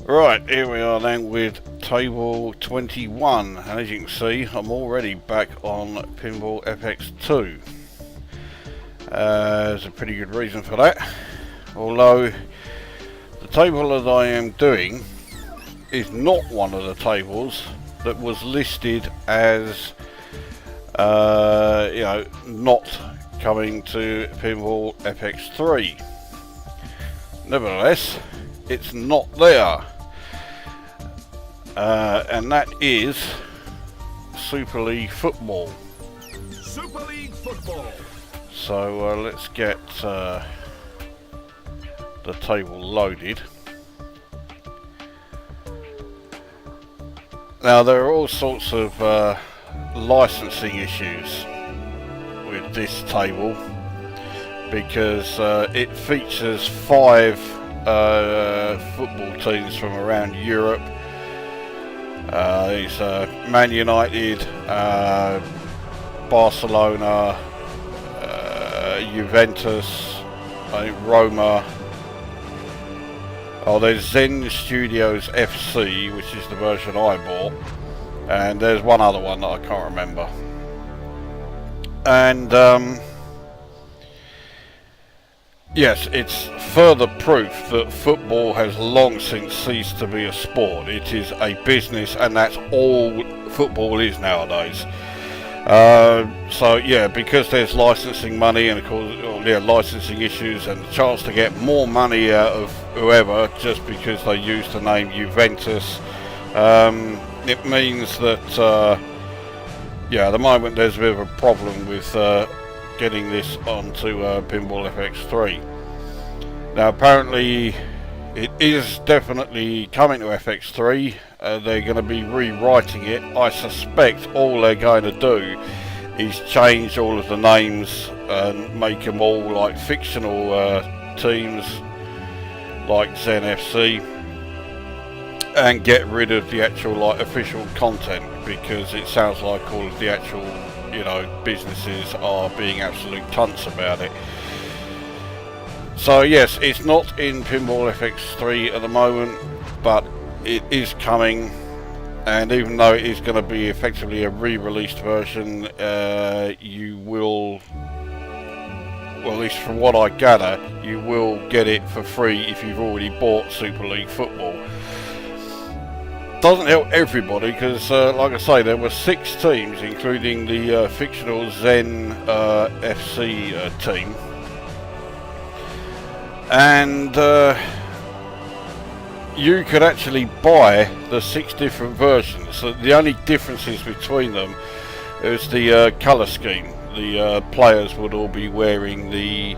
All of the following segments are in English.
Right, here we are then with table 21, and as you can see I'm already back on Pinball FX2. There's a pretty good reason for that, although the table that I am doing is not one of the tables that was listed as not coming to Pinball FX3. Nevertheless, it's not there. And that is Super League Football. Super League Football. So let's get the table loaded. Now there are all sorts of licensing issues with this table because it features 5 football teams from around Europe. It's Man United, Barcelona, Juventus, Roma. Oh, there's Zen Studios FC, which is the version I bought, and there's one other one that I can't remember. And yes, it's further proof that football has long since ceased to be a sport. It is a business, and that's all football is nowadays. So yeah, because there's licensing money and of course licensing issues and the chance to get more money out of whoever just because they use the name Juventus, it means that at the moment there's a bit of a problem with getting this onto Pinball FX3. Now apparently it is definitely coming to FX3. They're going to be rewriting it. I suspect all they're going to do is change all of the names and make them all like fictional teams like Zen FC and get rid of the actual like official content, because it sounds like all of the actual businesses are being absolute cunts about it. So yes, it's not in Pinball FX3 at the moment, but it is coming, and even though it is going to be effectively a re-released version, you will, well at least from what I gather, you will get it for free if you've already bought Super League Football. Doesn't help everybody because like I say, there were 6 teams including the fictional Zen FC team, and you could actually buy the 6 different versions. So the only differences between them is the colour scheme. The players would all be wearing the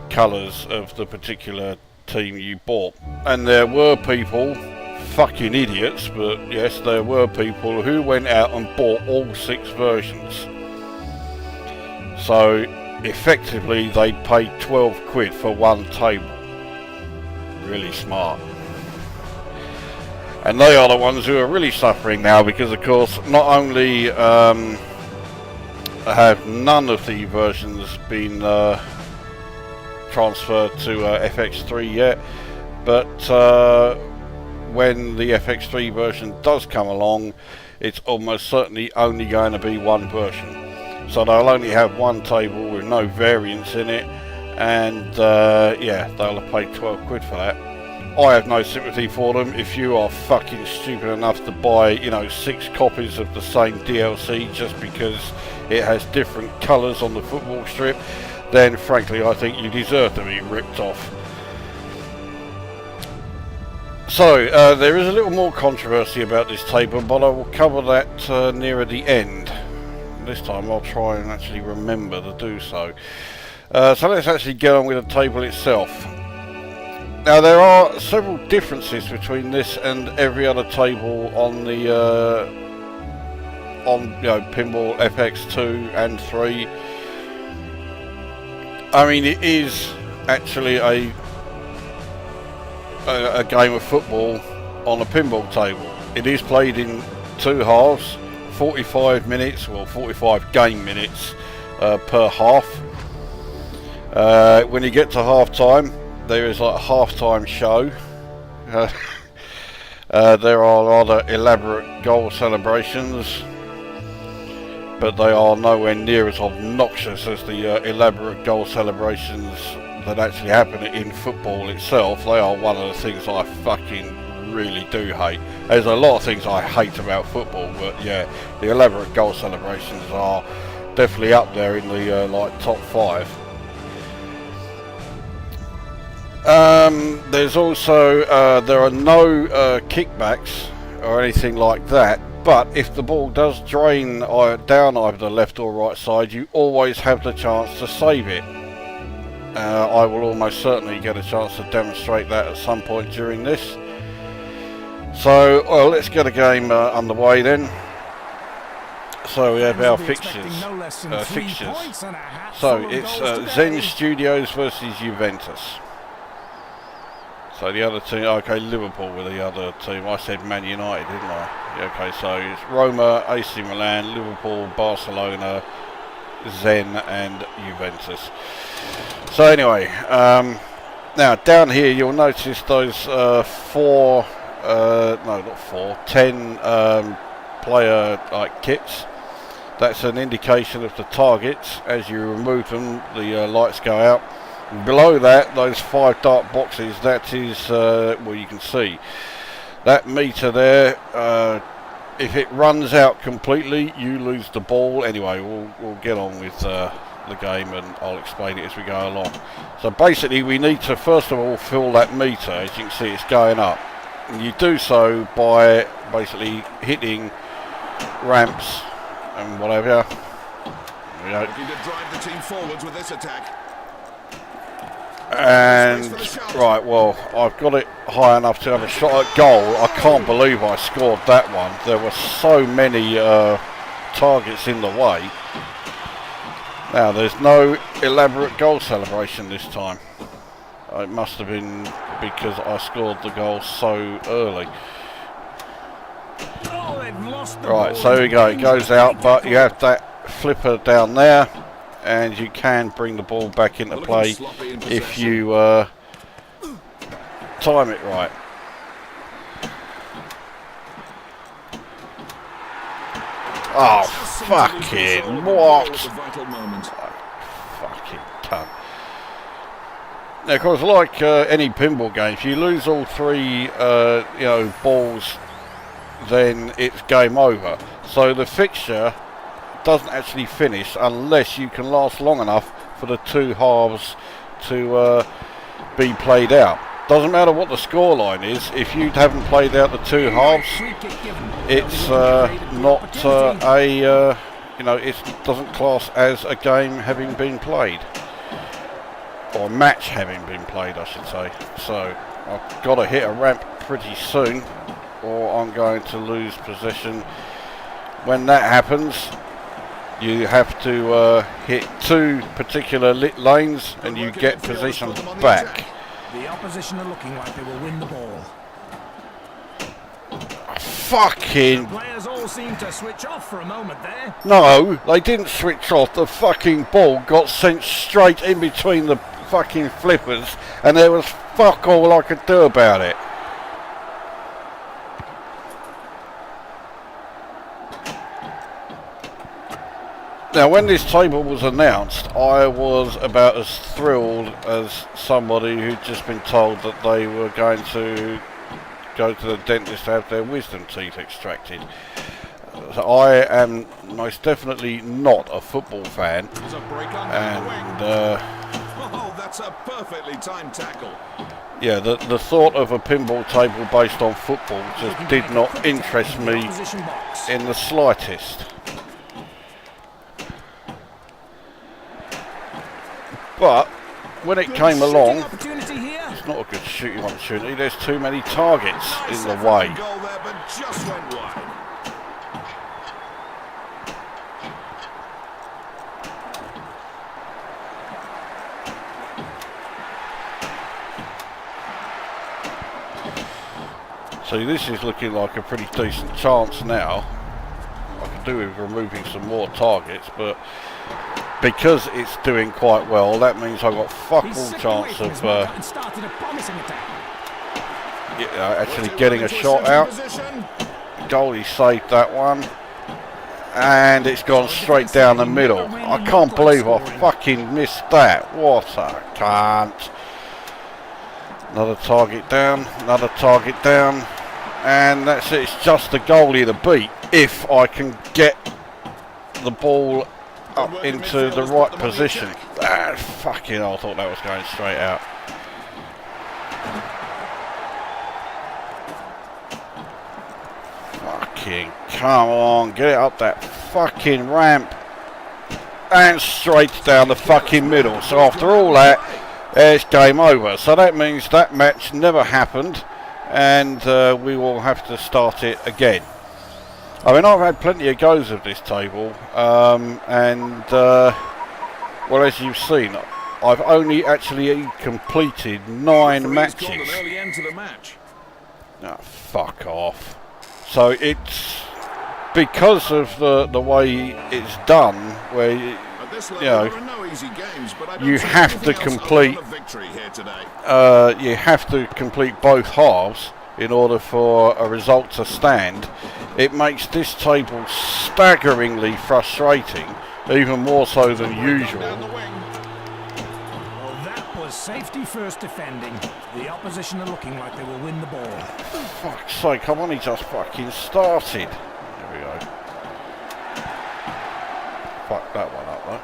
colours of the particular team you bought. And there were people, fucking idiots, but yes, there were people who went out and bought all 6 versions. So effectively they paid 12 quid for one table. Really smart. And they are the ones who are really suffering now, because of course not only have none of the versions been transferred to FX3 yet, but when the FX3 version does come along, it's almost certainly only going to be one version. So they'll only have one table with no variants in it, and they'll have paid 12 quid for that. I have no sympathy for them. If you are fucking stupid enough to buy 6 copies of the same DLC just because it has different colours on the football strip, then frankly I think you deserve to be ripped off. So there is a little more controversy about this table, but I will cover that nearer the end. This time I'll try and actually remember to do so. So let's actually get on with the table itself. Now there are several differences between this and every other table on the Pinball FX2 and 3. I mean, it is actually a game of football on a pinball table. It is played in 2 halves, 45 minutes, well 45 game minutes per half. When you get to half time, there is like a half-time show. There are rather elaborate goal celebrations, but they are nowhere near as obnoxious as the elaborate goal celebrations that actually happen in football itself. They are one of the things I fucking really do hate. There's a lot of things I hate about football, but yeah, the elaborate goal celebrations are definitely up there in the like top 5. There's also there are no kickbacks or anything like that, but if the ball does drain down either the left or right side, you always have the chance to save it. I will almost certainly get a chance to demonstrate that at some point during this. So, well, let's get a game underway then. So we have our fixtures. So it's Zen Studios versus Juventus. So the other team, okay, Liverpool were the other team. I said Man United, didn't I? Yeah, okay, so it's Roma, AC Milan, Liverpool, Barcelona, Zen and Juventus. So anyway, now down here you'll notice those 10 player kits. That's an indication of the targets. As you remove them, the lights go out. And below that, those 5 dark boxes, that is, well, you can see that meter there. If it runs out completely, you lose the ball. Anyway, we'll get on with the game, and I'll explain it as we go along. So basically, we need to first of all fill that meter. As you can see, it's going up, and you do so by basically hitting ramps and whatever. There we go. Looking to drive the team forwards with this attack. And right, well, I've got it high enough to have a shot at goal. I can't believe I scored that one. There were so many targets in the way. Now there's no elaborate goal celebration this time. It must have been because I scored the goal so early. Right, so here we go. It goes out, but you have that flipper down there, and you can bring the ball back into play if you time it right. Oh, fucking what? Fucking cunt. Now, of course, like any pinball game, if you lose all 3, balls, then it's game over. So the fixture doesn't actually finish unless you can last long enough for the 2 halves to be played out. Doesn't matter what the scoreline is. If you haven't played out the 2 halves, it's not it doesn't class as a game having been played, or a match having been played, I should say. So I've got to hit a ramp pretty soon, or I'm going to lose possession. When that happens, you have to hit 2 particular lit lanes, and you get possession back. The opposition are looking like they will win the ball. Fucking... The players all seem to switch off for a moment there. No, they didn't switch off. The fucking ball got sent straight in between the fucking flippers, and there was fuck all I could do about it. Now, when this table was announced, I was about as thrilled as somebody who'd just been told that they were going to go to the dentist to have their wisdom teeth extracted. So I am most definitely not a football fan, and oh, that's a perfectly timed tackle. Yeah, the thought of a pinball table based on football just did not interest me in the slightest. But when it came along, it's not a good shooting opportunity. There's too many targets in the way. So this is looking like a pretty decent chance now. I could do with removing some more targets, but because it's doing quite well, that means I've got fuck all chance of actually getting a shot out. Goalie saved that one. And it's gone straight down the middle. I can't believe I fucking missed that. What a cunt. Another target down, another target down. And that's it, it's just the goalie to beat if I can get the ball up into the right position. Ah, fucking hell, I thought that was going straight out. Fucking come on, get it up that fucking ramp. And straight down the fucking middle. So after all that, it's game over. So that means that match never happened. And we will have to start it again. I mean, I've had plenty of goes of this table, well, as you've seen, I've only actually completed 9 matches. Oh, fuck off. So it's because of the way it's done, where you know, you have to complete both halves in order for a result to stand. It makes this table staggeringly frustrating, even more so than usual. Well, that was safety first defending. The opposition are looking like they will win the ball. For fuck's sake, I've only just fucking started. There we go. Fuck that one up though.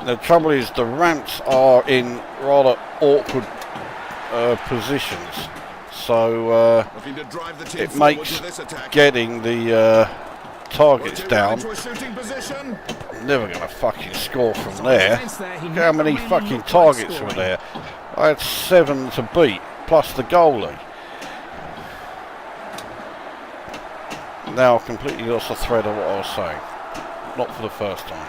The trouble is the ramps are in rather awkward positions, so it makes getting the targets down. I'm never going to fucking score from there. Look how many fucking targets were there. I had 7 to beat, plus the goalie. Now I've completely lost the thread of what I was saying. Not for the first time.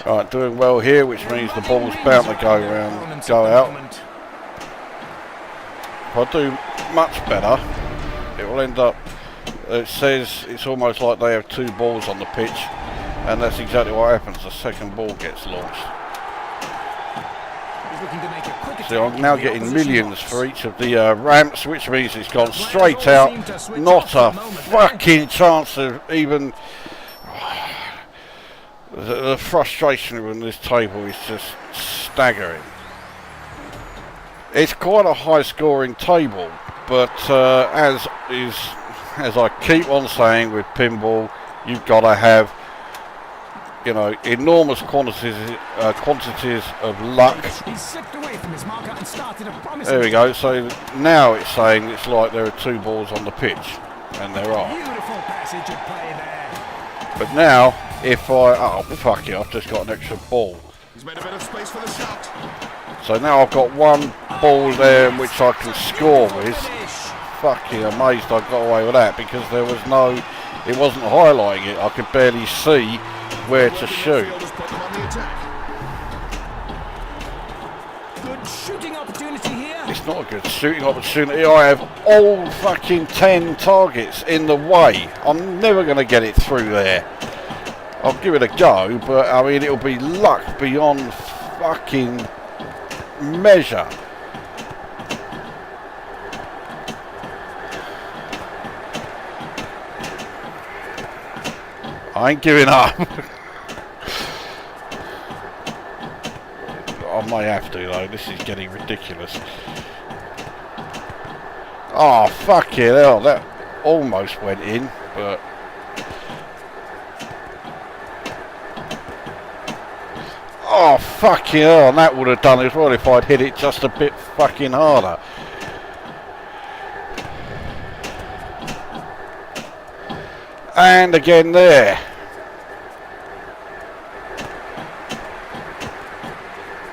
Right, doing well here, which means the ball's bound to go out. If I do much better, it will end up, it says it's almost like they have 2 balls on the pitch, and that's exactly what happens. The second ball gets launched. So I'm now getting millions for each of the ramps, which means it's gone straight out. Not a fucking chance of even... The frustration with this table is just staggering. It's quite a high scoring table, but as I keep on saying with pinball, you've got to have, you know, enormous quantities of luck. There we go. So now it's saying it's like there are 2 balls on the pitch, and there are. But now, if I... Oh, fuck it, I've just got an extra ball. He's made a bit of space for the shot. So now I've got 1 ball there which I can score with. Fucking amazed I got away with that, because there was no... It wasn't highlighting it. I could barely see where to shoot. Good shooting opportunity here. It's not a good shooting opportunity. I have all fucking 10 targets in the way. I'm never going to get it through there. I'll give it a go, but I mean, it'll be luck beyond fucking measure. I ain't giving up. I may have to though, this is getting ridiculous. Oh, fucking hell, that almost went in, but... Oh, fucking hell, and that would have done as well if I'd hit it just a bit fucking harder. And again there.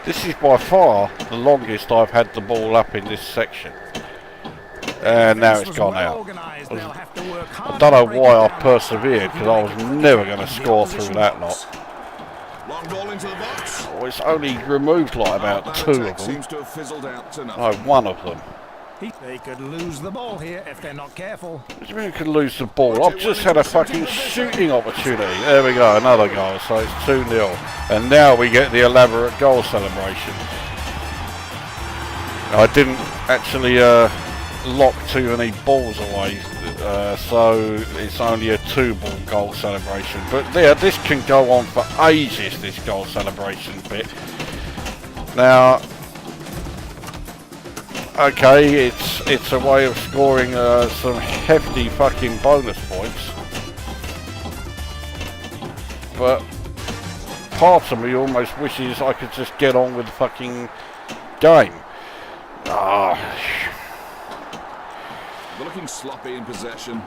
This is by far the longest I've had the ball up in this section. And now it's gone out. I don't know why I persevered, because I was never going to score through that lot. Oh, it's only removed like about 2 of them. No, 1 of them. They could lose the ball here if they're not careful. What do you mean you could lose the ball? I've just had a fucking shooting opportunity. There we go, another goal, so it's 2-0. And now we get the elaborate goal celebration. I didn't actually lock too many balls away, so it's only a 2-ball goal celebration. But yeah, this can go on for ages, this goal celebration bit. Now, okay, it's a way of scoring some hefty fucking bonus points, but part of me almost wishes I could just get on with the fucking game. They're looking sloppy in possession.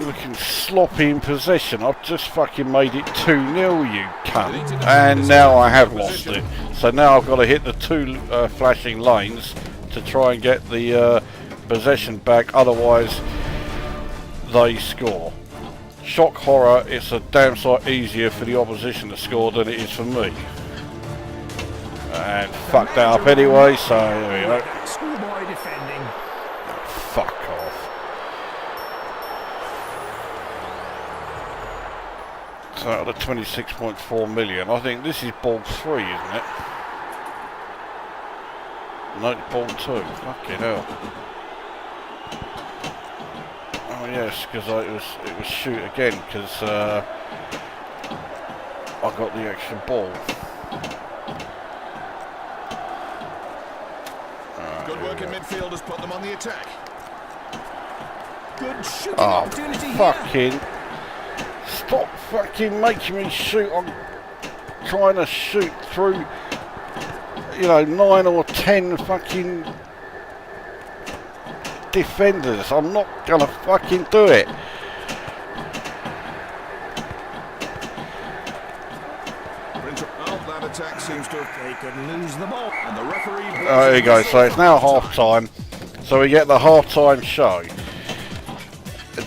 Looking sloppy in possession. I've just fucking made it 2-0, you cunt. And now I have lost it. So now I've got to hit the 2 flashing lanes to try and get the possession back, otherwise they score. Shock horror, it's a damn sight easier for the opposition to score than it is for me. And fuck that up anyway, so there we go. Schoolboy defending. Fuck off. So out of 26.4 million, I think this is ball 3, isn't it? No, ball 2. Fucking hell. Oh yes, because it was shoot again, because I got the extra ball. Good work in midfield has put them on the attack. Good shooting Oh, opportunity fucking... here. Stop fucking making me shoot. I'm trying to shoot through, you know, 9 or 10 fucking defenders. I'm not gonna fucking do it. Oh, that attack seems to have... They could lose the ball. And the referee... There you go. So it's now half time. So we get the half time show.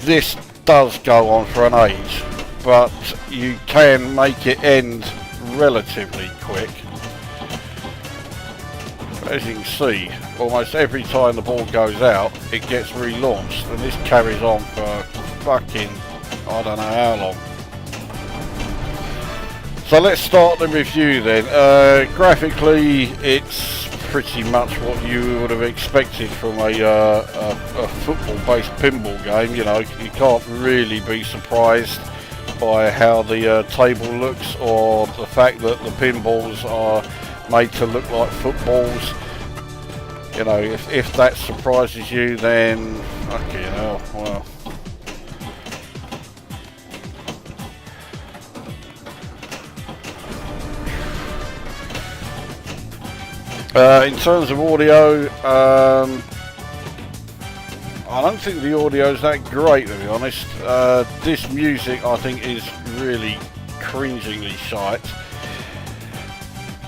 This does go on for an age, but you can make it end relatively quick. As you can see, almost every time the ball goes out, it gets relaunched, and this carries on for fucking, I don't know how long. So let's start the review then. Graphically, it's pretty much what you would have expected from a football-based pinball game. You know, you can't really be surprised by how the table looks, or the fact that the pinballs are made to look like footballs. You know, if that surprises you, then fucking hell, well. In terms of audio, I don't think the audio is that great, to be honest. This music, I think, is really cringingly shite.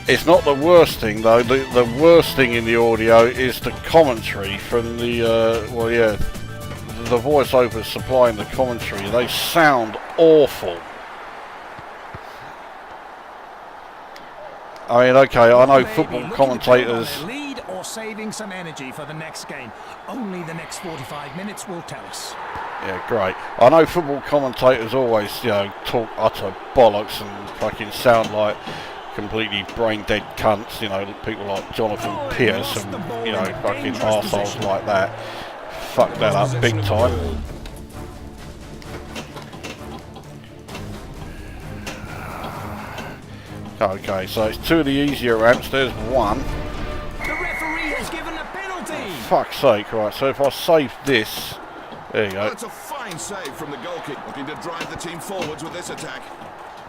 It's not the worst thing, though. The worst thing in the audio is the commentary from the, well, yeah, the voiceovers supplying the commentary. They sound awful. I mean, okay, I know football commentators... Lead or saving some energy for the next game. Only the next 45 minutes will tell us. Yeah, great. I know football commentators always, you know, talk utter bollocks and fucking sound like completely brain-dead cunts, you know, people like Jonathan Pierce and, you know, fucking arseholes like that. Fuck that up big time. Okay, so it's 2 of the easier ramps, there's 1. The referee has given a penalty. Fuck's sake, right, so if I save this, there you go. That's a fine save from the goalkeeper, looking to drive the team forwards with this attack.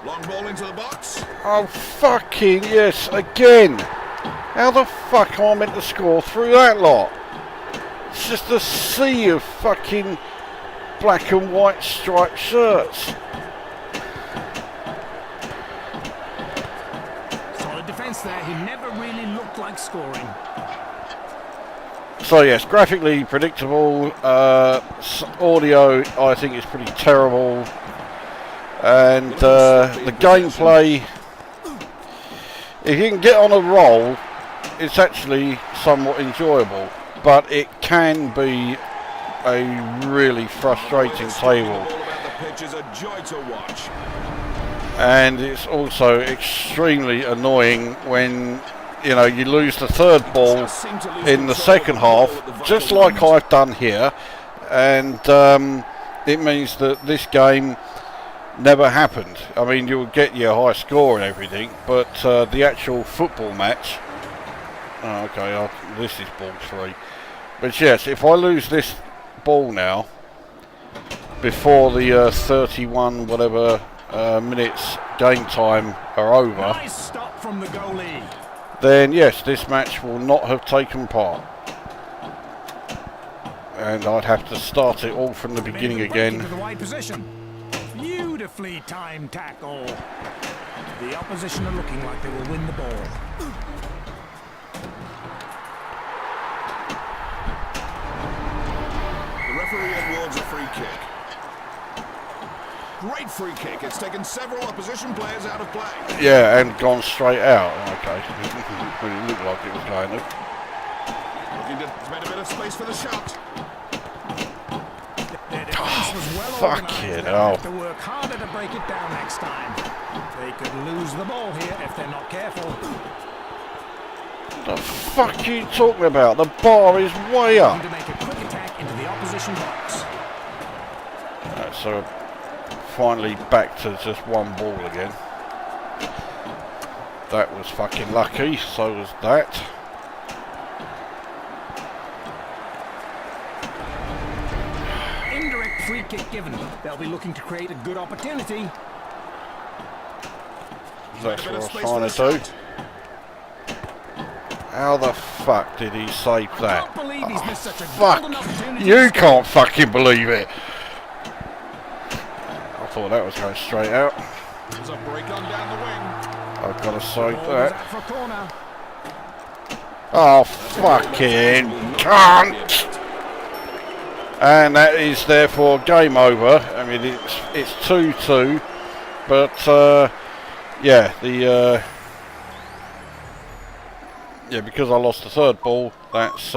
Long ball into the box. Oh fucking yes, again! How the fuck am I meant to score through that lot? It's just a sea of fucking black and white striped shirts. Solid defence there, he never really looked like scoring. So yes, graphically predictable, audio I think is pretty terrible, and the gameplay, if you can get on a roll, it's actually somewhat enjoyable. but it can be a really frustrating table. And it's also extremely annoying when, you know, you lose the third ball in the second half, just like I've done here, and it means that this game never happened. I mean, you'll get your high score and everything, but the actual football match... Oh, okay, this is ball 3. But yes, if I lose this ball now, before the 31 whatever minutes game time are over, Nice stop from the goalie. then yes, this match will not have taken part. And I'd have to start it all from the beginning again. Into the wide position. Beautifully timed tackle. The opposition are looking like they will win the ball. The referee awards a free kick. Great free kick. It's taken several opposition players out of play. Yeah, and gone straight out. Okay, it looked like it was going to. He's made a bit of space for the shot. Their defense was well fucking organised. hell. They'll have to work harder to break it down next time. They could lose the ball here if they're not careful. The fuck are you talking about? The bar is way up. To make a quick attack into the opposition box. So finally back to just one ball again. That was fucking lucky, so was that. Indirect free kick given. They'll be looking to create a good opportunity. That's what I was trying to do. How the fuck did he save that? I can't believe he's missed such a Fuck! golden opportunity. You can't fucking believe it! I thought that was going straight out. There's a break on down the wing. I've got to save Ball was that. out for a corner. Oh, fucking cunt! And that is therefore game over. I mean, it's 2-2, but yeah, because I lost the third ball, that's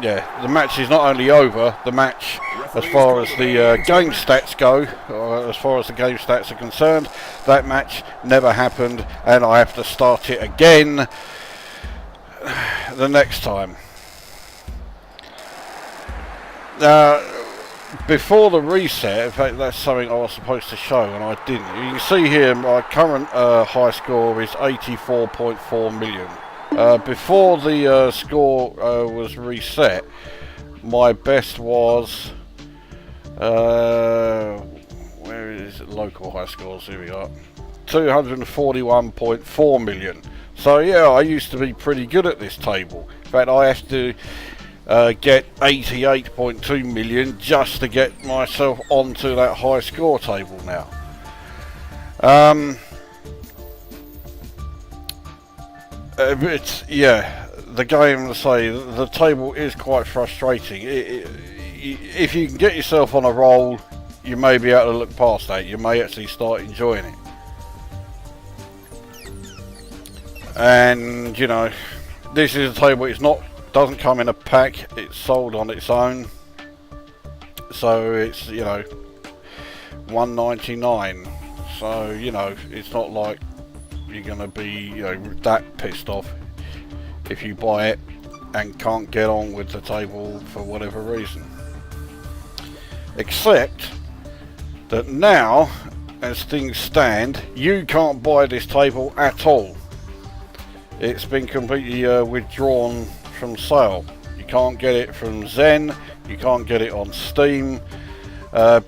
yeah, the match is not only over, the match, as far as the game stats go, or as far as the game stats are concerned, that match never happened, and I have to start it again the next time. Before the reset, in fact that's something I was supposed to show and I didn't. You can see here my current high score is 84.4 million. Before the score was reset, my best was where is it? Local high scores, here we are, 241.4 million. So yeah, I used to be pretty good at this table. In fact, I have to get 88.2 million just to get myself onto that high score table now. It's, yeah, the game, to say, the table is quite frustrating. If you can get yourself on a roll, you may be able to look past that. You may actually start enjoying it. And, you know, this is a table, doesn't come in a pack, it's sold on its own, so it's, you know, $1.99, so, you know, it's not like you're gonna be, you know, that pissed off if you buy it and can't get on with the table for whatever reason, except that now, as things stand, you can't buy this table at all. It's been completely withdrawn from sale. You can't get it from Zen, you can't get it on Steam,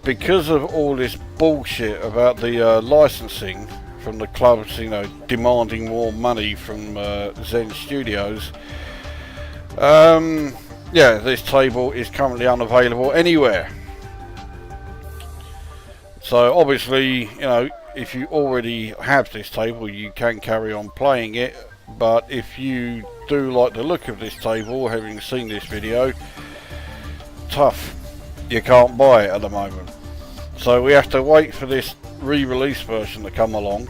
because of all this bullshit about the licensing from the clubs, you know, demanding more money from Zen Studios. Yeah, this table is currently unavailable anywhere. So obviously, you know, if you already have this table, you can carry on playing it. But if you do like the look of this table, having seen this video, tough, you can't buy it at the moment. So we have to wait for this re-release version to come along.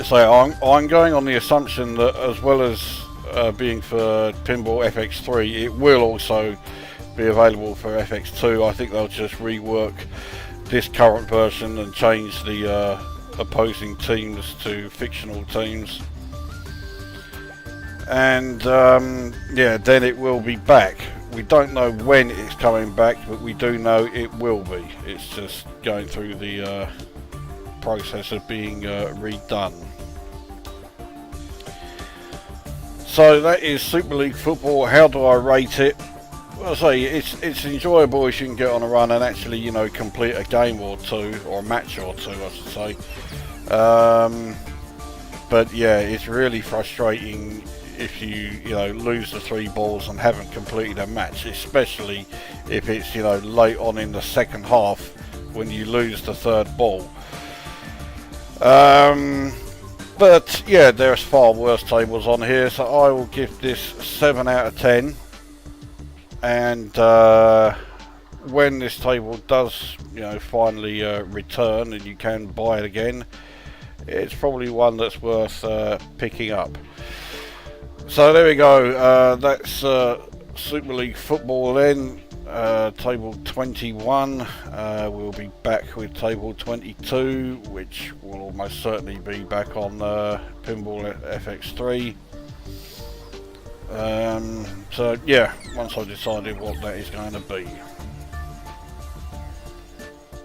So I'm going on the assumption that as well as being for Pinball FX3, it will also be available for FX2. I think they'll just rework this current version and change the opposing teams to fictional teams. And yeah, then it will be back. We don't know when it's coming back, but we do know it will be. It's just going through the process of being redone. So that is Super League Football. How do I rate it? Well, I say it's enjoyable as you can get on a run and actually, you know, complete a game or two, or a match or two, I should say. But yeah, it's really frustrating if you know, lose the 3 balls and haven't completed a match, especially if it's, you know, late on in the second half when you lose the 3rd ball. But yeah, there's far worse tables on here, so I will give this 7 out of 10. And when this table does, you know, finally return and you can buy it again, it's probably one that's worth picking up. So there we go, that's Super League Football then, table 21. We'll be back with table 22, which will almost certainly be back on Pinball FX3. So yeah, once I've decided what that is going to be.